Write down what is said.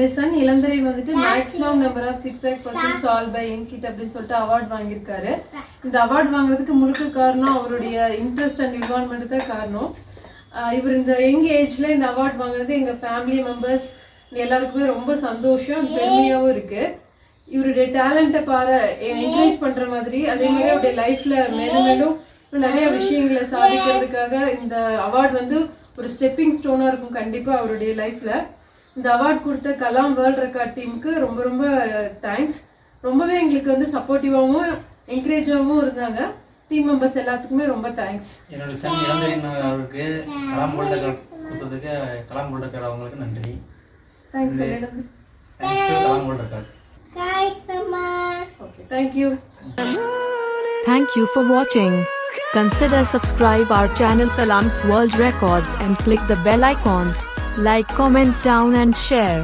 என்னுடைய சன் இளந்திரையன் வந்துட்டு maximum number of 6% solve by என்கிட் அப்படின்னு சொல்லிட்டு அவார்ட் வாங்கியிருக்காரு. இந்த அவார்ட் வாங்குறதுக்கு முழுக்க காரணம் அவருடைய இன்ட்ரெஸ்ட் அண்ட் இன்வால்மெண்ட் தான் காரணம். இவர் இந்த யங் ஏஜ்ல இந்த அவார்ட் வாங்குறது எங்க ஃபேமிலி மெம்பர்ஸ் எல்லாருக்குமே ரொம்ப சந்தோஷம், பெருமையாகவும் இருக்கு. இவருடைய டேலண்ட்டை என்கரேஜ் பண்ற மாதிரி, அதே மாதிரி அவருடைய லைஃப்ல மேலும் மேலும் நிறைய விஷயங்களை சாதிக்கிறதுக்காக இந்த அவார்ட் வந்து ஒரு ஸ்டெப்பிங் ஸ்டோனா இருக்கும் கண்டிப்பா அவருடைய லைஃப்ல. இந்த அவார்ட் கொடுத்த கலாம் வேர்ல்ட் ரெக்கார்ட் டீமுக்கு ரொம்ப ரொம்ப தேங்க்ஸ். ரொம்பவே எங்களுக்கு வந்து சப்போர்ட்டிவாகவும் என்கரேஜாகவும் இருந்தாங்க. டீம் மெம்பர்ஸ் எல்லாத்துக்குமே ரொம்ப தேங்க்ஸ். என்னோட சன் இளந்திரையன் அவருக்கு கலாம் வேர்ல்ட் ரெக்கார்ட் கொடுத்ததுக்கு கலாம் வேர்ல்ட் ரெக்கார்ட் அவங்களுக்கு நன்றி. Thanks Kalam world record. Okay, thank you. Thank you for watching. Consider subscribe our channel Kalams World Records and click the bell icon. Like, comment down and share.